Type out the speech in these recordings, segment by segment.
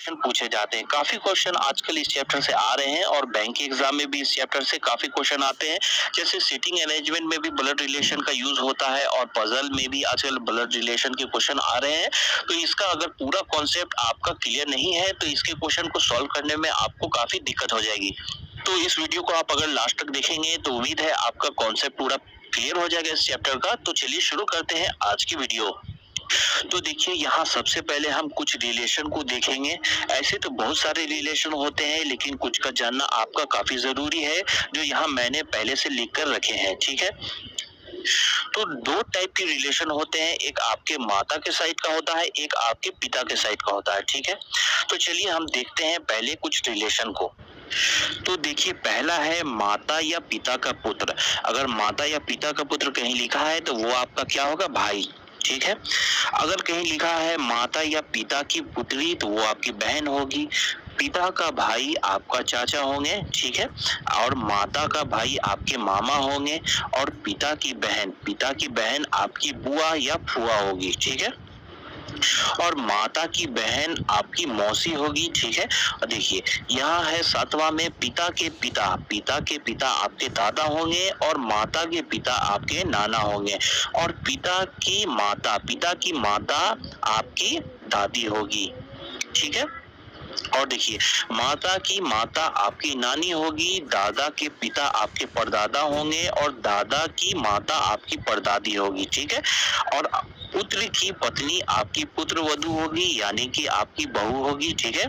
Question पूछे जाते हैं। काफी क्वेश्चन आजकल इस चैप्टर से आ रहे हैं और बैंक के एग्जाम में भी इस चैप्टर से काफी क्वेश्चन आते हैं। जैसे सिटिंग अरेंजमेंट में भी ब्लड रिलेशन का यूज होता है और पजल में भी आजकल ब्लड रिलेशन के क्वेश्चन आ रहे हैं। तो इसका अगर पूरा कॉन्सेप्ट आपका क्लियर नहीं है तो इसके क्वेश्चन को सॉल्व करने में आपको काफी दिक्कत हो जाएगी। तो इस वीडियो को आप अगर लास्ट तक देखेंगे तो उम्मीद है आपका कॉन्सेप्ट पूरा क्लियर हो जाएगा इस चैप्टर का। तो चलिए शुरू करते हैं आज की वीडियो। तो देखिए यहाँ सबसे पहले हम कुछ रिलेशन को देखेंगे। ऐसे तो बहुत सारे रिलेशन होते हैं लेकिन कुछ का जानना आपका काफी जरूरी है जो यहाँ मैंने पहले से लिख कर रखे हैं। ठीक है, तो दो टाइप के रिलेशन होते हैं, एक आपके माता के साइड का होता है, एक आपके पिता के साइड का होता है। ठीक है, तो चलिए हम देखते हैं पहले कुछ रिलेशन को। तो देखिए पहला है माता या पिता का पुत्र। अगर माता या पिता का पुत्र कहीं लिखा है तो वो आपका क्या होगा, भाई। ठीक है, अगर कहीं लिखा है माता या पिता की पुत्री तो वो आपकी बहन होगी। पिता का भाई आपका चाचा होंगे। ठीक है, और माता का भाई आपके मामा होंगे और पिता की बहन आपकी बुआ या फुआ होगी। ठीक है, और माता की बहन आपकी मौसी होगी। ठीक है, और देखिए यहाँ है सातवां में पिता के पिता आपके दादा होंगे और माता के पिता आपके नाना होंगे और पिता की माता आपकी दादी होगी। ठीक है, और देखिए माता की माता आपकी नानी होगी, दादा के पिता आपके परदादा होंगे और दादा की माता आपकी परदादी होगी। ठीक है, और पुत्र की पत्नी आपकी पुत्रवधू होगी यानी कि आपकी बहू होगी। ठीक है,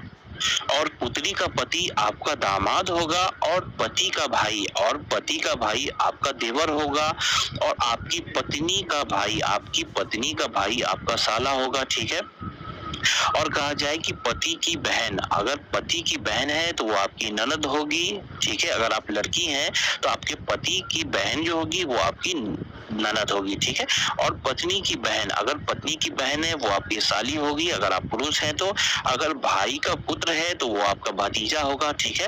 और पुत्री का पति आपका दामाद होगा और पति का भाई आपका देवर होगा और आपकी पत्नी का भाई आपका साला होगा। ठीक है, और कहा जाए कि पति की बहन, अगर पति की बहन है तो वो आपकी ननद होगी। ठीक है, अगर आप लड़की हैं तो आपके पति की बहन जो होगी वो आपकी ननद होगी। ठीक है, और पत्नी की बहन, अगर पत्नी की बहन है वो आपकी साली होगी अगर आप पुरुष हैं तो। अगर भाई का पुत्र है तो वो आपका भतीजा होगा। ठीक है,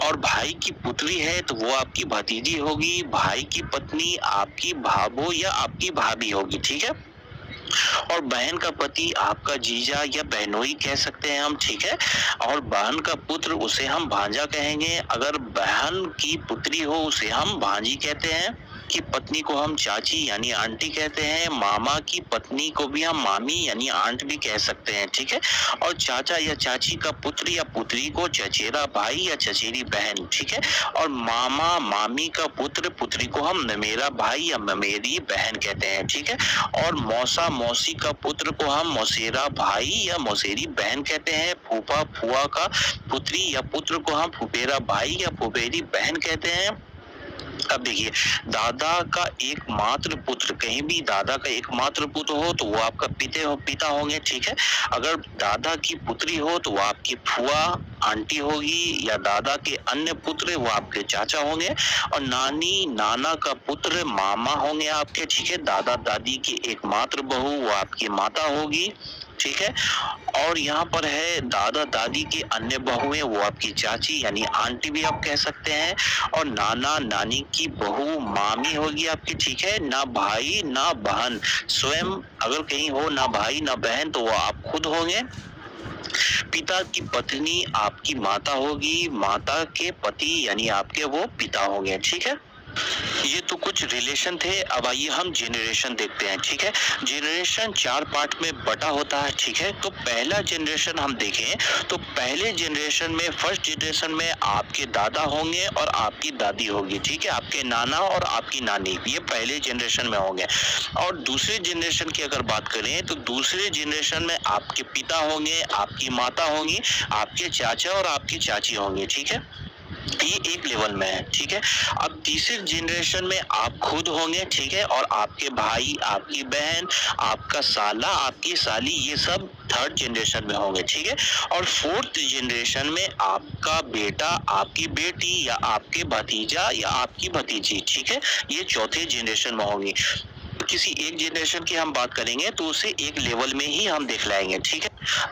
और भाई की पुत्री है तो वो आपकी भतीजी होगी। भाई की पत्नी आपकी भाभो या आपकी भाभी होगी। ठीक है, और बहन का पति आपका जीजा या बहनोई कह सकते हैं हम। ठीक है, और बहन का पुत्र उसे हम भांजा कहेंगे। अगर बहन की पुत्री हो उसे हम भांजी कहते हैं। की पत्नी को हम चाची यानी आंटी कहते हैं। मामा की पत्नी को भी हम मामी यानी आंट भी कह सकते हैं। ठीक है, और चाचा या चाची का पुत्र या पुत्री को चचेरा भाई या चचेरी बहन। ठीक है, और मामा मामी का पुत्र पुत्री को हम ममेरा भाई या ममेरी बहन कहते हैं। ठीक है, और मौसा मौसी का पुत्र को हम मौसेरा भाई या मौसेरी बहन कहते हैं। फूफा फुआ का पुत्री या पुत्र को हम फुफेरा भाई या फुफेरी बहन कहते हैं। अब देखिए दादा का एकमात्र पुत्र, कहीं भी दादा का एकमात्र पुत्र हो तो वो आपका पिता होंगे। ठीक है, अगर दादा की पुत्री हो तो वो आपकी फुआ आंटी होगी या दादा के अन्य पुत्र वो आपके चाचा होंगे और नानी नाना का पुत्र मामा होंगे आपके। ठीक है, दादा दादी की एकमात्र बहू वो आपकी माता होगी। ठीक है, और यहाँ पर है दादा दादी के अन्य बहुएं वो आपकी चाची यानी आंटी भी आप कह सकते हैं और नाना नानी की बहू मामी होगी आपकी। ठीक है, ना भाई ना बहन, स्वयं अगर कहीं हो ना भाई ना बहन तो वो आप खुद होंगे। पिता की पत्नी आपकी माता होगी, माता के पति यानी आपके वो पिता होंगे। ठीक है, ये तो कुछ रिलेशन थे। अब आइए हम जेनरेशन देखते हैं। ठीक है, जेनरेशन 4 पार्ट में बटा होता है। ठीक है, तो पहला जेनरेशन हम देखें तो पहले जेनरेशन में फर्स्ट जेनरेशन में आपके दादा होंगे और आपकी दादी होगी। ठीक है, आपके नाना और आपकी नानी, ये पहले जेनरेशन में होंगे। और दूसरे जेनरेशन की अगर बात करें तो दूसरे जेनरेशन में आपके पिता होंगे, आपकी माता होंगी, आपके चाचा और आपकी चाची होंगे। ठीक है, ये एक लेवल में है। ठीक है, अब तीसरे जनरेशन में आप खुद होंगे। ठीक है, और आपके भाई आपकी बहन आपका साला आपकी साली ये सब थर्ड जनरेशन में होंगे। ठीक है, और फोर्थ जनरेशन में आपका बेटा आपकी बेटी या आपके भतीजा या आपकी भतीजी। ठीक है, ये चौथे जनरेशन में होंगी। किसी एक जनरेशन की हम बात करेंगे तो उसे एक लेवल में ही हम देख लाएंगे। ठीक है,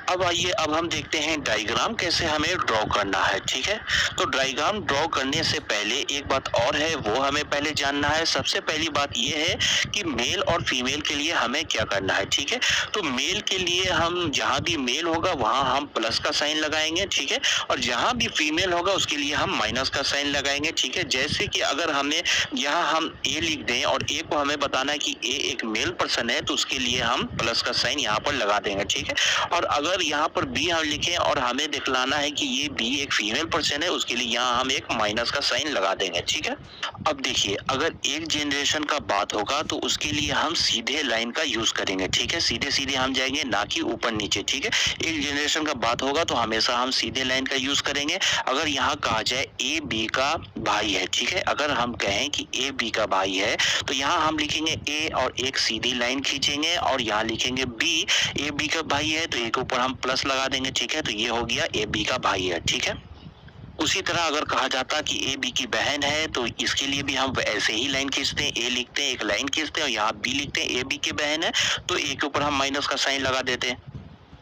अब आइए, अब हम देखते हैं डायग्राम कैसे हमें ड्रॉ करना है। ठीक है, तो डायग्राम ड्रॉ करने से पहले एक बात और है, वो हमें पहले जानना है। सबसे पहली बात ये है कि मेल और फीमेल के लिए हमें क्या करना है। ठीक है, तो मेल के लिए हम जहाँ भी मेल होगा वहां हम प्लस का साइन लगाएंगे। ठीक है, और जहाँ भी फीमेल होगा उसके लिए हम माइनस का साइन लगाएंगे। ठीक है, जैसे कि अगर हमें यहाँ हम ए लिख दें और ए को हमें बताना है कि ए एक मेल पर्सन है, तो उसके लिए हम प्लस का साइन यहाँ पर लगा देंगे। ठीक है, और अगर यहाँ पर बी हम लिखें और हमें दिखलाना है कि ये बी एक फीमेल पर्सन है, उसके लिए यहाँ हम एक माइनस का साइन लगा देंगे। ठीक है, अब देखिए, अगर एक जनरेशन का बात होगा तो उसके लिए हम सीधे लाइन का यूज करेंगे। ठीक है, सीधे सीधे हम जाएंगे, ना कि ऊपर नीचे। ठीक है, एक जनरेशन का बात होगा तो हमेशा हम सीधे लाइन का यूज करेंगे। अगर यहाँ कहा जाए ए बी का भाई है, ठीक है, अगर हम कहें कि ए बी का भाई है तो यहाँ हम लिखेंगे ए और एक सीधी लाइन खींचेंगे और यहाँ लिखेंगे बी। ए बी का भाई है तो एक ऊपर हम प्लस लगा देंगे। ठीक है, तो ये हो गया ए बी का भाई है। ठीक है, उसी तरह अगर कहा जाता कि ए बी की बहन है तो इसके लिए भी हम ऐसे ही लाइन खींचते हैं, ए लिखते हैं, एक लाइन खींचते हैं और यहाँ बी लिखते हैं, ए बी की बहन है तो ए के ऊपर हम माइनस का साइन लगा देते हैं।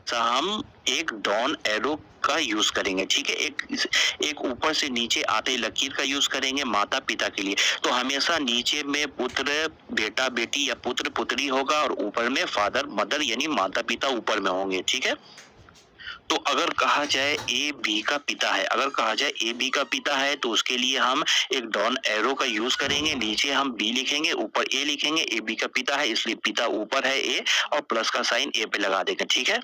तो हम एक डाउन एरो का यूज करेंगे। ठीक है, एक ऊपर से नीचे आते लकीर का यूज करेंगे माता पिता के लिए। तो हमेशा नीचे में पुत्र बेटा बेटी या पुत्र पुत्री होगा और ऊपर में फादर मदर यानी माता पिता ऊपर में होंगे। ठीक है, तो अगर कहा जाए ए बी का पिता है, अगर कहा जाए ए बी का पिता है तो उसके लिए हम एक डाउन एरो का यूज करेंगे। नीचे हम बी लिखेंगे, ऊपर ए लिखेंगे। ए बी का पिता है इसलिए पिता ऊपर है ए और प्लस का साइन ए पे लगा देंगे। ठीक है,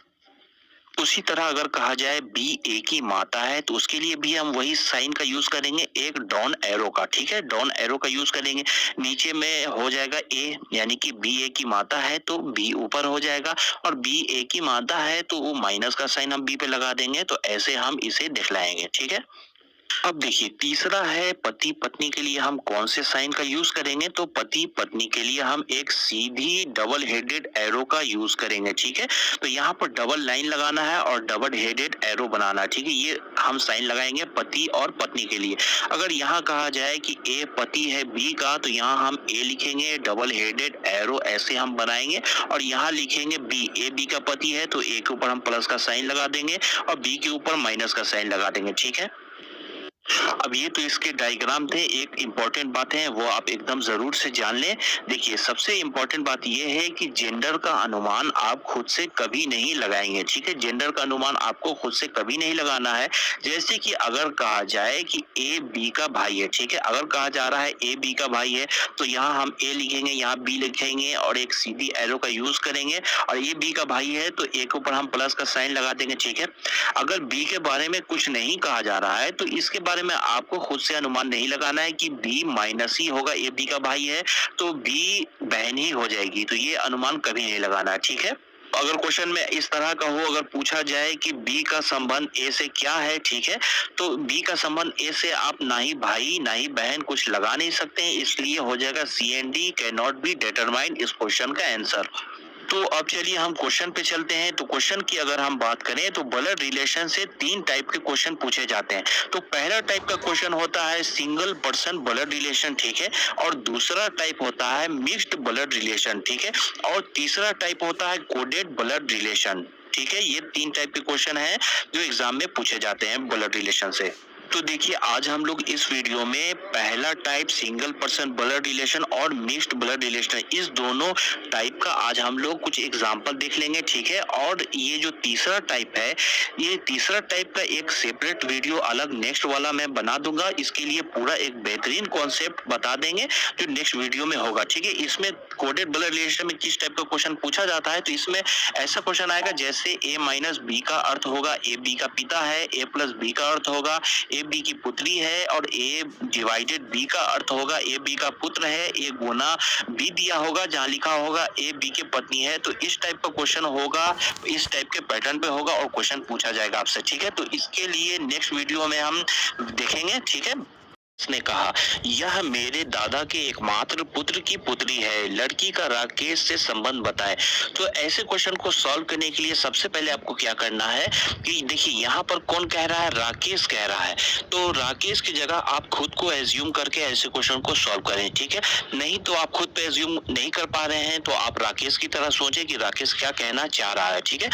उसी तरह अगर कहा जाए बी ए की माता है तो उसके लिए भी हम वही साइन का यूज करेंगे, एक डाउन एरो का। ठीक है, डाउन एरो का यूज करेंगे। नीचे में हो जाएगा ए, यानी कि बी ए की माता है तो बी ऊपर हो जाएगा और बी ए की माता है तो वो माइनस का साइन हम बी पे लगा देंगे। तो ऐसे हम इसे दिखलाएंगे। ठीक है, अब देखिए, तीसरा है पति पत्नी के लिए हम कौन से साइन का यूज करेंगे। तो पति पत्नी के लिए हम एक सीधी डबल हेडेड एरो का यूज करेंगे। ठीक है, तो यहाँ पर डबल लाइन लगाना है और डबल हेडेड एरो बनाना है। ठीक है, ये हम साइन लगाएंगे पति और पत्नी के लिए। अगर यहाँ कहा जाए कि ए पति है बी का तो यहाँ हम ए लिखेंगे, डबल हेडेड एरो ऐसे हम बनाएंगे और यहाँ लिखेंगे बी। ए बी का पति है तो ए के ऊपर हम प्लस का साइन लगा देंगे और बी के ऊपर माइनस का साइन लगा देंगे। ठीक है, अब ये तो इसके डायग्राम थे। एक इम्पॉर्टेंट बात है वो आप एकदम जरूर से जान लें। देखिए, सबसे इम्पॉर्टेंट बात ये है कि जेंडर का अनुमान आप खुद से कभी नहीं लगाएंगे। ठीक है, जेंडर का अनुमान आपको खुद से कभी नहीं लगाना है। जैसे कि अगर कहा जाए कि ए बी का भाई है, ठीक है, अगर कहा जा रहा है ए बी का भाई है तो यहाँ हम ए लिखेंगे, यहाँ बी लिखेंगे और एक सीधी एरो का यूज करेंगे और ए बी का भाई है तो ए के ऊपर हम प्लस का साइन लगा देंगे। ठीक है, अगर बी के बारे में कुछ नहीं कहा जा रहा है तो इसके बारे में आपको खुद से अनुमान नहीं लगाना है कि बी माइनस ही होगा, ए बी का भाई है तो बी बहन ही हो जाएगी। तो ये अनुमान कभी नहीं लगाना है। ठीक है, अगर क्वेश्चन में इस तरह का हो, अगर पूछा जाए कि बी का संबंध ए से क्या है, ठीक है, तो बी का संबंध ए से आप ना ही भाई ना ही बहन कुछ लगा नहीं सकते हैं, इसलिए हो जाएगा C and D can not be determined इस क्वेश्चन का आंसर। तो अब चलिए हम क्वेश्चन पे चलते हैं। तो क्वेश्चन की अगर हम बात करें तो ब्लड रिलेशन से 3 टाइप के क्वेश्चन पूछे जाते हैं। तो पहला टाइप का क्वेश्चन होता है सिंगल पर्सन ब्लड रिलेशन, ठीक है, और दूसरा टाइप होता है मिक्स्ड ब्लड रिलेशन, ठीक है, और तीसरा टाइप होता है कोडेड ब्लड रिलेशन। ठीक है, ये 3 टाइप के क्वेश्चन हैं जो एग्जाम में पूछे जाते हैं ब्लड रिलेशन से। तो देखिए, आज हम लोग इस वीडियो में पहला type single person blood relation और मिक्स्ड ब्लड रिलेशन, इस दोनों टाइप का आज हम लोग कुछ एग्जांपल देख लेंगे। ठीक है, और ये जो तीसरा टाइप है, ये तीसरा टाइप का एक सेपरेट वीडियो अलग नेक्स्ट वाला मैं बना दूंगा। इसके लिए पूरा एक बेहतरीन कॉन्सेप्ट बता देंगे जो नेक्स्ट वीडियो में होगा। ठीक है, इसमें कोडेड ब्लड रिलेशन में किस टाइप का क्वेश्चन पूछा जाता है, तो इसमें ऐसा क्वेश्चन आएगा जैसे ए माइनस बी का अर्थ होगा ए बी का पिता है, ए प्लस बी का अर्थ होगा ए बी की पुत्री है, और ए डिवाइडेड बी का अर्थ होगा ए बी का पुत्र है, ए गुना बी दिया होगा जहां लिखा होगा ए बी की पत्नी है। तो इस टाइप का क्वेश्चन होगा, इस टाइप के पैटर्न पे होगा और क्वेश्चन पूछा जाएगा आपसे। ठीक है, तो इसके लिए नेक्स्ट वीडियो में हम देखेंगे। ठीक है, उसने कहा यह मेरे दादा के एकमात्र पुत्र की पुत्री है, लड़की का राकेश से संबंध बताएं। तो ऐसे क्वेश्चन को सॉल्व करने के लिए सबसे पहले आपको क्या करना है कि देखिए यहाँ पर कौन कह रहा है, राकेश कह रहा है, तो राकेश की जगह आप खुद को एज्यूम करके ऐसे क्वेश्चन को सॉल्व करें। ठीक है, नहीं तो आप खुद पे एज्यूम नहीं कर पा रहे हैं तो आप राकेश की तरह सोचें कि राकेश क्या कहना चाह रहा है। ठीक है,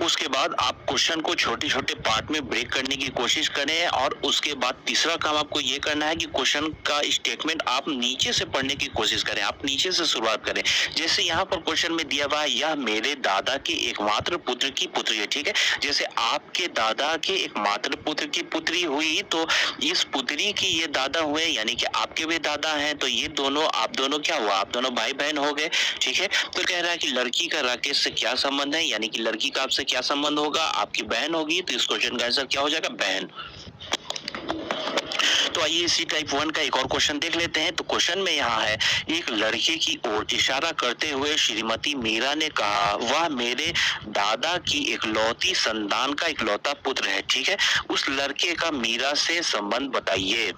उसके बाद आप क्वेश्चन को छोटे छोटे पार्ट में ब्रेक करने की कोशिश करें और उसके बाद तीसरा काम आपको ये करना है कि क्वेश्चन का स्टेटमेंट आप नीचे से पढ़ने की कोशिश करें, आप नीचे से शुरुआत करें। जैसे यहाँ पर क्वेश्चन में दिया हुआ है, यह मेरे दादा के एकमात्र पुत्र की पुत्री है, ठीक है। जैसे आपके दादा के एकमात्र पुत्र की पुत्री हुई तो इस पुत्री की ये दादा हुए, यानी कि आपके भी दादा हैं, तो ये दोनों आप दोनों क्या हुआ, आप दोनों भाई बहन हो गए, ठीक है। तो कह रहा है कि लड़की का राकेश से क्या संबंध है, यानी कि लड़की का आपसे क्या संबंध होगा, आपकी बहन होगी, तो इस क्वेश्चन का आंसर क्या हो जाएगा, बहन। तो आइए इसी टाइप 1 का एक और क्वेश्चन देख लेते हैं। तो क्वेश्चन में यहाँ है, एक लड़के की ओर इशारा करते हुए श्रीमती मीरा ने कहा, वह मेरे दादा की इकलौती संतान का इकलौता पुत्र है, ठीक है। उस लड़के का मीरा से संबंध बताइए।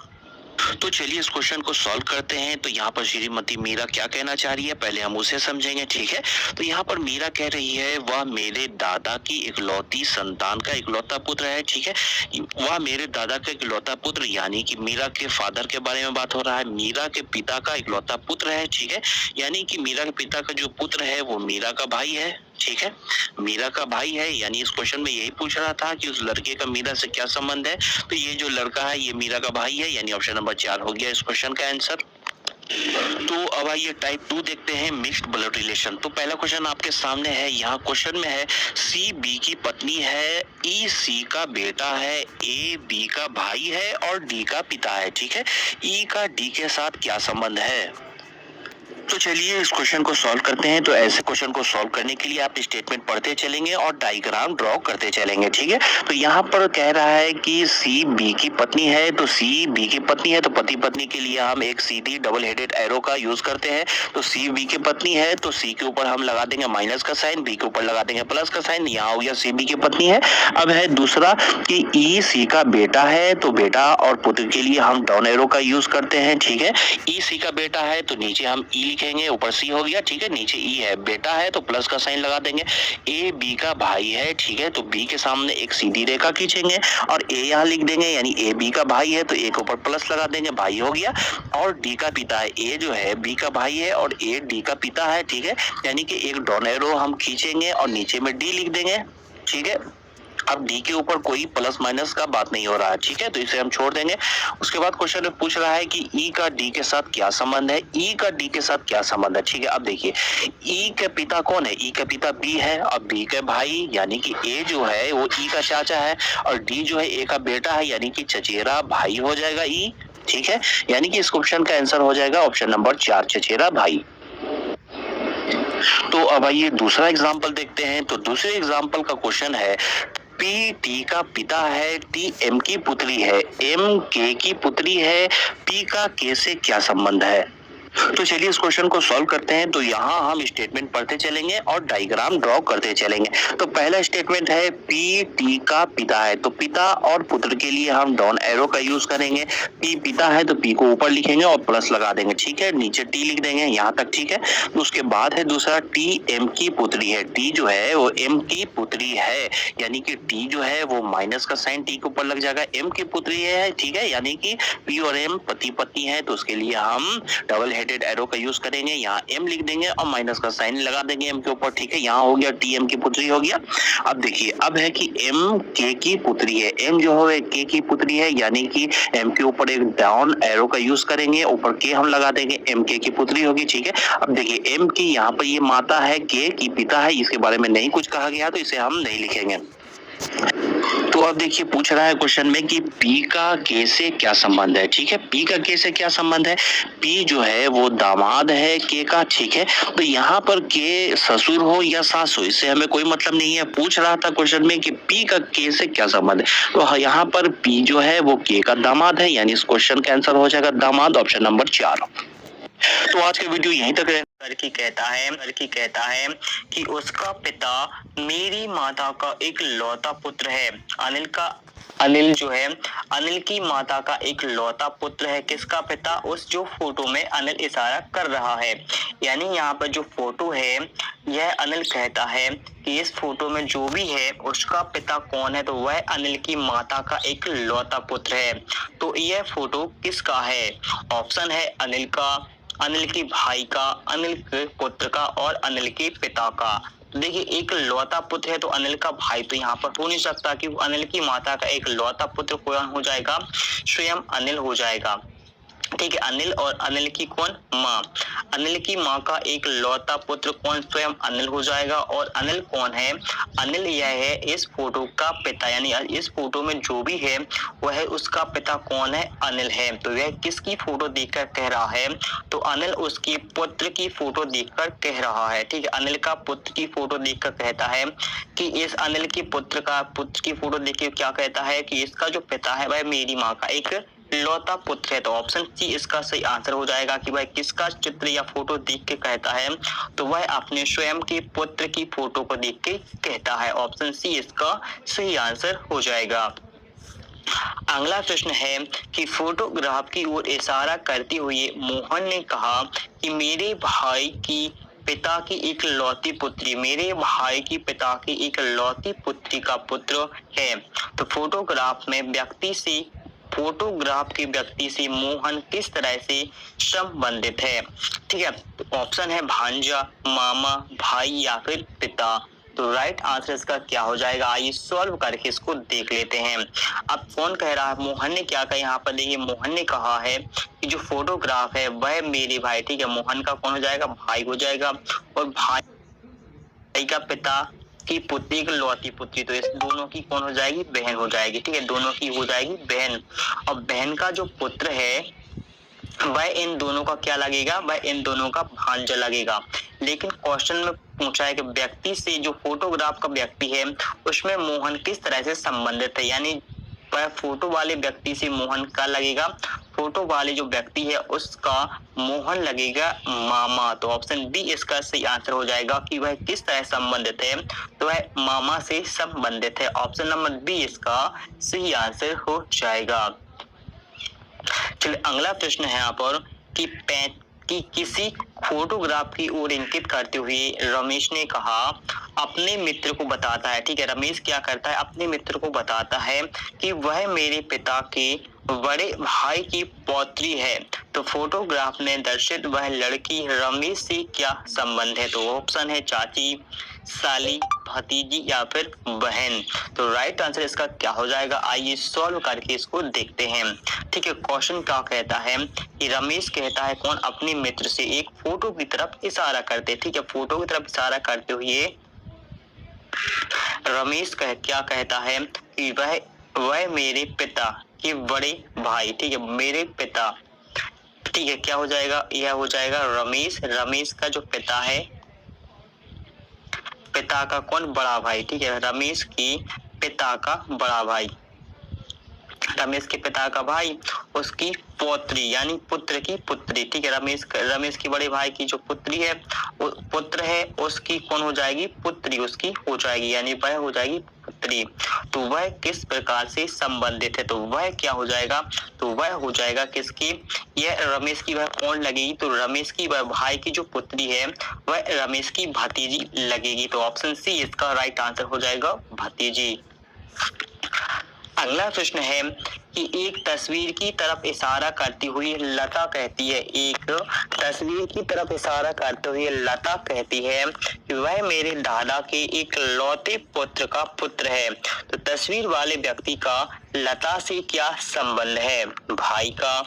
तो चलिए इस क्वेश्चन को सॉल्व करते हैं। तो यहाँ पर श्रीमती मीरा क्या कहना चाह रही है, पहले हम उसे समझेंगे, ठीक है। तो यहाँ पर मीरा कह रही है, वह मेरे दादा की इकलौती संतान का इकलौता पुत्र है, ठीक है। वह मेरे दादा का इकलौता पुत्र, यानी कि मीरा के फादर के बारे में बात हो रहा है, मीरा के पिता का इकलौता पुत्र है, ठीक है। यानी कि मीरा के पिता का जो पुत्र है वो मीरा का भाई है, ठीक है, मीरा का भाई है। यानी इस क्वेश्चन में यही पूछ रहा था कि उस लड़के का मीरा से क्या संबंध है, तो ये जो लड़का है ये मीरा का भाई है, यानी ऑप्शन नंबर 4 हो गया इस क्वेश्चन का आंसर। तो अब आइए टाइप 2 देखते हैं, मिक्स्ड ब्लड रिलेशन। तो पहला क्वेश्चन आपके सामने है, यहाँ क्वेश्चन में है, सी बी की पत्नी है, ई सी का बेटा है, ए बी का भाई है और डी का पिता है, ठीक है। ई का डी के साथ क्या संबंध है। तो चलिए इस क्वेश्चन को सॉल्व करते हैं। तो ऐसे क्वेश्चन को सॉल्व करने के लिए आप स्टेटमेंट पढ़ते चलेंगे और डायग्राम ड्रॉ करते चलेंगे, ठीक है। तो यहाँ पर कह रहा है कि सी बी की पत्नी है, तो सी बी की पत्नी है, तो पति पत्नी के लिए हम एक सीधी डबल हेडेड एरो का यूज करते हैं। तो सी बी की पत्नी है, तो सी के ऊपर हम लगा देंगे माइनस का साइन, बी के ऊपर लगा देंगे प्लस का साइन, यहाँ हो गया सी बी की पत्नी है। अब है दूसरा कि ई सी का बेटा है, तो बेटा और पुत्र के लिए हम डाउन एरो का यूज करते हैं, ठीक है। ई सी का बेटा है तो नीचे हम ई लिखेंगे, ऊपर सी हो गया, ठीक है, नीचे ई है, बेटा है तो प्लस का साइन लगा देंगे। ए बी का भाई है, ठीक है, तो बी के सामने एक सीधी रेखा खींचेंगे और ए यहाँ लिख देंगे, यानी ए बी का भाई है तो ए के ऊपर प्लस लगा देंगे, भाई हो गया। और डी का पिता है, ए जो है बी का भाई है और ए डी का पिता है, ठीक है, यानी कि एक डॉन एरो हम खींचेंगे और नीचे में डी लिख देंगे, ठीक है। अब डी के ऊपर कोई प्लस माइनस का बात नहीं हो रहा है, ठीक है, तो इसे हम छोड़ देंगे। उसके बाद क्वेश्चन में पूछ रहा है कि ई का डी के साथ क्या संबंध है, ई का डी के साथ क्या संबंध है, ठीक है। अब देखिए ई के पिता कौन है, ई का पिता बी है और बी के भाई, यानी कि ए जो है वो ई का चाचा है और डी जो है ए का बेटा है, यानी कि चचेरा भाई हो जाएगा ई, ठीक है। यानी कि इस क्वेश्चन का आंसर हो जाएगा ऑप्शन नंबर 4, चचेरा भाई। तो अब आइए दूसरा एग्जाम्पल देखते हैं। तो दूसरे एग्जाम्पल का क्वेश्चन है, पी टी का पिता है, टी एम की पुत्री है, एम के की पुत्री है, पी का के से क्या संबंध है। तो चलिए इस क्वेश्चन को सॉल्व करते हैं। तो यहाँ हम स्टेटमेंट पढ़ते चलेंगे और डायग्राम ड्रॉ करते चलेंगे। तो पहला स्टेटमेंट है, पी टी का पिता है, तो पिता और पुत्र के लिए हम डाउन एरो का यूज करेंगे। पी पिता है तो पी को ऊपर लिखेंगे और प्लस लगा देंगे, ठीक है, नीचे टी लिख देंगे, यहाँ तक ठीक है। तो उसके बाद है दूसरा, टी एम की पुत्री है, टी जो है वो एम की पुत्री है, यानी कि टी जो है वो माइनस का साइन टी के ऊपर लग जाएगा, एम की पुत्री है, ठीक है, यानी कि पी और एम पति पत्नी है, तो उसके लिए हम डबल हेडेड एरो का यूज करेंगे, यहाँ एम लिख देंगे और माइनस का साइन लगा देंगे एम के ऊपर, ठीक है। यहाँ हो गया टी एम की पुत्री हो गया। अब देखिए अब है कि एम के की पुत्री है, एम जो है के की पुत्री है, यानी कि एम के ऊपर एक डाउन एरो का यूज करेंगे, ऊपर के हम लगा देंगे, एम के की पुत्री होगी, ठीक है। अब देखिए एम की यहाँ पर ये माता है, के की पिता है, इसके बारे में नहीं कुछ कहा गया तो इसे हम नहीं लिखेंगे। तो अब देखिए पूछ रहा है क्वेश्चन में कि पी का के से क्या संबंध है, ठीक है। पी का के से क्या संबंध है, पी जो है वो दामाद है के का, ठीक है। तो यहाँ पर के ससुर हो या सास हो इससे हमें कोई मतलब नहीं है, पूछ रहा था क्वेश्चन में कि पी का के से क्या संबंध है। तो यहाँ पर पी जो है वो के का दामाद है, यानी इस क्वेश्चन का आंसर हो जाएगा दामाद, ऑप्शन नंबर 4। तो आज का वीडियो यहीं तक है। लड़की कहता है कि उसका पिता मेरी माता का एक लौता पुत्र है। अनिल जो है अनिल की माता का एक लौता पुत्र है। किसका पिता, उस जो फोटो में अनिल इशारा कर रहा है, यानी यहाँ पर जो फोटो है यह अनिल कहता है कि इस फोटो में जो भी है उसका पिता कौन है, तो वह अनिल की माता का एक लौता पुत्र है। तो यह फोटो किसका है, ऑप्शन है अनिल का, अनिल के भाई का, अनिल के पुत्र का और अनिल के पिता का। तो देखिए एक लौता पुत्र है तो अनिल का भाई तो यहाँ पर हो नहीं सकता, कि अनिल की माता का एक लौता पुत्र कौन हो जाएगा, स्वयं अनिल हो जाएगा। ठीक है, अनिल और अनिल की कौन, माँ, अनिल की माँ का एक लौता पुत्र कौन, स्वयं अनिल हो जाएगा। और अनिल कौन है, अनिल यह है इस फोटो का पिता, यानी इस फोटो में जो भी है वह उसका पिता कौन है, अनिल है। तो वह किसकी फोटो देखकर कह रहा है, तो अनिल उसके पुत्र की फोटो देखकर कह रहा है। ठीक है, अनिल का पुत्र की फोटो देखकर कहता है कि इस अनिल के पुत्र की फोटो देख के क्या कहता है कि इसका जो पिता है वह मेरी माँ का एक लौता पुत्र है। तो ऑप्शन सी इसका सही आंसर हो जाएगा कि वह किसका चित्र या फोटो देख के कहता है, तो वह अपने स्वयं के पुत्र की फोटो को देख के कहता है। ऑप्शन सी इसका सही आंसर हो जाएगा। अगला प्रश्न है कि फोटोग्राफ की ओर इशारा करते हुए मोहन ने कहा कि मेरे भाई की पिता की एक लौती पुत्री, मेरे भाई की पिता की एक लौती पुत्री का पुत्र है। तो फोटोग्राफ के व्यक्ति से मोहन किस तरह से संबंधित है। ठीक है, तो ऑप्शन है भांजा, मामा, भाई या फिर पिता। तो राइट आंसर इसका क्या हो जाएगा, आइए सॉल्व करके इसको देख लेते हैं। अब कौन कह रहा है, मोहन ने क्या कहा यहाँ पर, देखिए मोहन ने कहा है कि जो फोटोग्राफ है वह मेरे भाई, ठीक है, मोहन का कौन हो जाएगा, भाई हो जाएगा, और भाई का पिता की पुत्री एक लौती पुत्री, तो इस दोनों की कौन हो जाएगी, बहन हो जाएगी। ठीक है, दोनों की हो जाएगी बहन, और बहन का जो पुत्र है वह इन दोनों का क्या लगेगा, वह इन दोनों का भांजा लगेगा। लेकिन क्वेश्चन में पूछा है कि व्यक्ति से, जो फोटोग्राफ का व्यक्ति है उसमें मोहन किस तरह से संबंधित है, यानी वह फोटो वाले व्यक्ति से मोहन का लगेगा, फोटो वाले जो व्यक्ति है उसका मोहन लगेगा मामा। तो ऑप्शन बी इसका सही आंसर हो जाएगा कि वह किस तरह संबंधित है, तो वह मामा से संबंधित है। ऑप्शन नंबर बी इसका सही आंसर हो जाएगा। चलिए अगला प्रश्न है यहाँ पर कि किसी फोटोग्राफ की ओर इंगित करते हुए रमेश ने कहा अपने मित्र को बताता है। ठीक है, रमेश क्या करता है, अपने मित्र को बताता है कि वह मेरे पिता के बड़े भाई की पौत्री है। तो फोटोग्राफ में दर्शित वह लड़की रमेश से क्या संबंध है, तो ऑप्शन है चाची, साली, भतीजी या फिर बहन। तो राइट आंसर इसका क्या हो जाएगा, आइए सॉल्व करके इसको देखते हैं। ठीक है, क्वेश्चन क्या कहता है कि रमेश कहता है कौन, अपने मित्र से एक फोटो की तरफ इशारा करते। ठीक है, फोटो की तरफ इशारा करते हुए रमेश क्या कहता है कि वह मेरे पिता के बड़े भाई, ठीक है, मेरे पिता, ठीक है, क्या हो जाएगा, यह हो जाएगा रमेश का जो पिता है, पिता का कौन, बड़ा भाई। ठीक है, रमेश की पिता का बड़ा भाई, रमेश के पिता का भाई, उसकी पौत्री यानी पुत्र की पुत्री। ठीक है, रमेश के बड़े भाई की जो पुत्री है, पुत्र है, उसकी कौन हो जाएगी, पुत्री उसकी हो जाएगी, यानी वह हो जाएगी पुत्री। तो वह किस प्रकार से संबंधित है, तो वह क्या हो जाएगा, तो वह हो जाएगा किसकी, यह रमेश की वह कौन लगेगी, तो रमेश की वह भाई की जो पुत्री है वह रमेश की भतीजी लगेगी। तो ऑप्शन सी इसका राइट आंसर हो जाएगा, भतीजी। अगला प्रश्न है कि एक तस्वीर की तरफ इशारा करती हुई लता कहती है, एक तस्वीर की तरफ इशारा करते हुए लता कहती है कि वह मेरे दादा के एक लौते पुत्र का पुत्र है। तो तस्वीर वाले व्यक्ति का लता से क्या संबंध है, भाई का,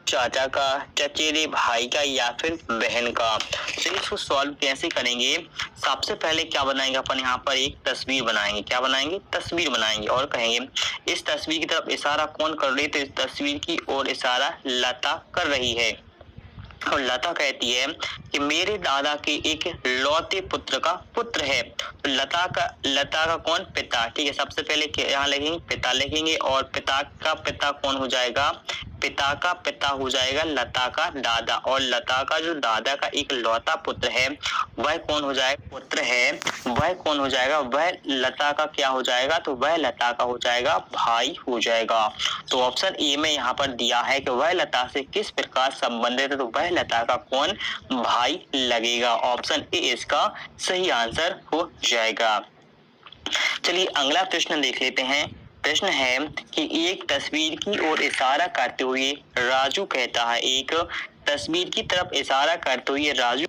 चाचा का, चचेरे भाई का या फिर बहन का। तो इसको सॉल्व कैसे करेंगे, सबसे पहले क्या बनाएंगे अपन, यहाँ पर एक तस्वीर बनाएंगे, क्या बनाएंगे, तस्वीर बनाएंगे, और कहेंगे इस तस्वीर की तरफ इशारा कौन कर रही है, तो इस तस्वीर की ओर इशारा लता कर रही है, और लता कहती है कि मेरे दादा के एक लौते पुत्र का पुत्र है। तो लता का कौन, पिता। ठीक है, सबसे पहले यहाँ लिखेंगे पिता लिखेंगे, और पिता का पिता कौन हो जाएगा, पिता का पिता हो जाएगा लता का दादा, और लता का जो दादा का एक लौता पुत्र है वह कौन हो जाएगा, पुत्र है वह कौन हो जाएगा, वह लता का क्या हो जाएगा, तो वह लता का हो जाएगा भाई हो जाएगा। तो ऑप्शन ए में यहाँ पर दिया है कि वह लता से किस प्रकार संबंधित है, तो वह लता का कौन, भाई लगेगा। ऑप्शन ए इसका सही आंसर हो जाएगा। चलिए अगला प्रश्न देख लेते हैं। प्रश्न है कि एक तस्वीर की ओर इशारा करते हुए राजू कहता है, एक तस्वीर की तरफ इशारा करते हुए राजू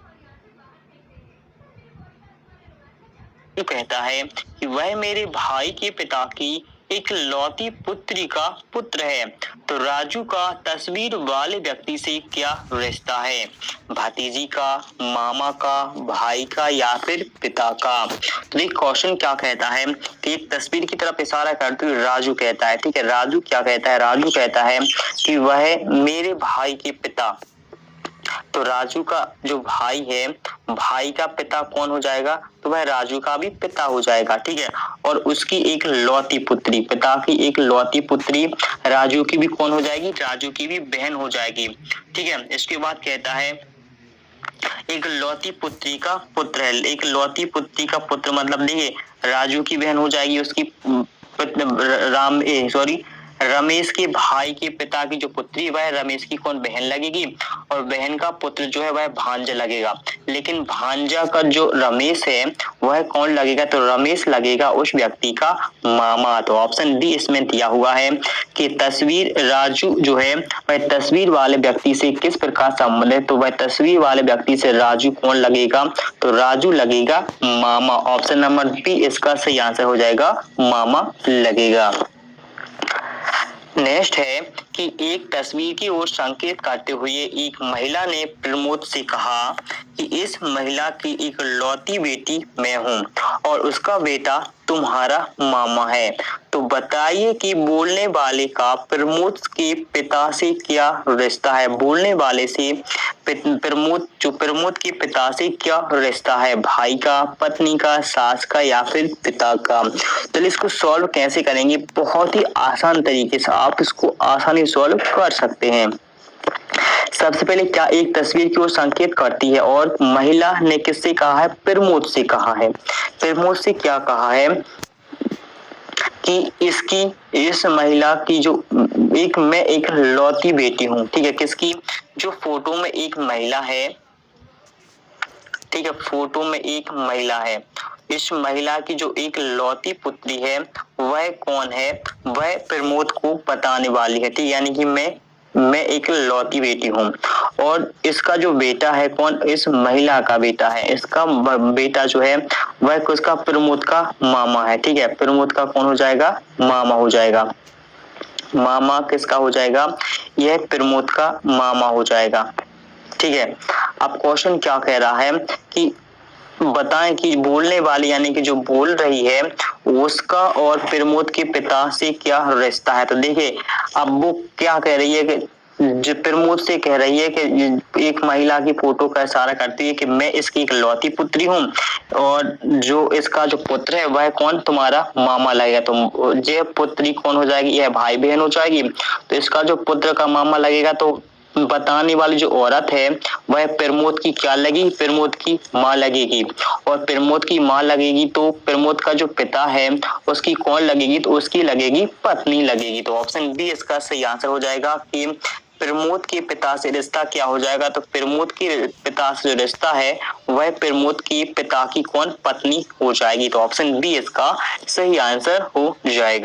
राजू कहता है कि वह मेरे भाई के पिता की एक लौती पुत्री का पुत्र है, तो राजू का तस्वीर वाले व्यक्ति से क्या रिश्ता है? भतीजी का, मामा का, भाई का या फिर पिता का? तो ये क्वेश्चन क्या कहता है कि एक तस्वीर की तरफ इशारा करते हुए राजू कहता है, ठीक है, राजू क्या कहता है? राजू कहता है कि वह मेरे भाई के पिता, तो राजू का जो भाई है, भाई का पिता कौन हो जाएगा? तो वह राजू का भी पिता हो जाएगा, ठीक है। और उसकी एक लौती पुत्री, पिता की एक लौती पुत्री राजू की भी कौन हो जाएगी? राजू की भी बहन हो जाएगी, ठीक है। इसके बाद कहता है एक लौती पुत्री का पुत्र है। एक लौती पुत्री का पुत्र मतलब देखिए राजू की बहन हो जाएगी, उसकी रमेश के भाई के पिता की जो पुत्री वह रमेश की कौन बहन लगेगी, और बहन का पुत्र जो है वह भांजा लगेगा। लेकिन भांजा का जो रमेश है वह कौन लगेगा? तो रमेश लगेगा उस व्यक्ति का मामा। तो ऑप्शन डी इसमें दिया हुआ है कि तस्वीर राजू जो है वह तस्वीर वाले व्यक्ति से किस प्रकार संबंध है? तो वह तस्वीर वाले व्यक्ति से राजू कौन लगेगा? तो राजू लगेगा मामा। ऑप्शन नंबर बी इसका सही आंसर हो जाएगा, मामा लगेगा। नेक्स्ट है कि एक तस्वीर की ओर संकेत करते हुए एक महिला ने प्रमोद से कहा कि इस महिला की एक लौती बेटी मैं हूँ और उसका बेटा तुम्हारा मामा है, तो बताइए कि बोलने वाले का प्रमोद के पिता से क्या रिश्ता है? बोलने वाले से प्रमोद के पिता से क्या रिश्ता है? भाई का, पत्नी का, सास का या फिर पिता का? चलिए इसको सॉल्व कैसे करेंगे? बहुत ही आसान तरीके से आप इसको आसानी सॉल्व कर सकते हैं। सबसे पहले क्या एक तस्वीर की ओर संकेत करती है और महिला ने किससे कहा है? प्रमोद से कहा है। प्रमोद से क्या कहा है कि इस महिला की जो मैं एक लौती बेटी हूँ, ठीक है। किसकी? जो फोटो में एक महिला है, ठीक है, फोटो में एक महिला है, इस महिला की जो एक लौती पुत्री है वह कौन है? वह प्रमोद को बताने वाली है, ठीक, यानी कि मैं एक लौती बेटी हूँ और इसका जो बेटा है कौन? इस महिला का बेटा है। इसका बेटा जो है वह उसका प्रमोद का मामा है, ठीक है। प्रमोद का कौन हो जाएगा? मामा हो जाएगा। मामा किसका हो जाएगा? यह प्रमोद का मामा हो जाएगा, ठीक है। अब क्वेश्चन क्या कह रहा है कि बताएं कि बोलने वाली यानी कि जो बोल रही है उसका और प्रमोद के पिता से क्या रिश्ता है? तो देखिए अब वो क्या कह रही है कि जो प्रमोद से कह रही है कि एक महिला की फोटो का इशारा करती है कि मैं इसकी एक लौती पुत्री हूँ और जो इसका जो पुत्र है वह कौन? तुम्हारा मामा लगेगा। तो ये पुत्री कौन हो जाएगी? यह भाई बहन हो जाएगी। तो इसका जो पुत्र का मामा लगेगा, तो बताने वाली जो औरत है वह प्रमोद की क्या लगेगी? प्रमोद की माँ लगेगी। और प्रमोद की माँ लगेगी तो प्रमोद का जो पिता है उसकी कौन लगेगी? तो उसकी लगेगी पत्नी लगेगी। तो ऑप्शन बी इसका सही आंसर हो जाएगा कि प्रमोद के पिता से रिश्ता क्या हो जाएगा? तो प्रमोद के पिता से जो रिश्ता है वह प्रमोद के पिता की कौन? पत्नी हो जाएगी। तो ऑप्शन बी इसका सही आंसर हो जाएगा।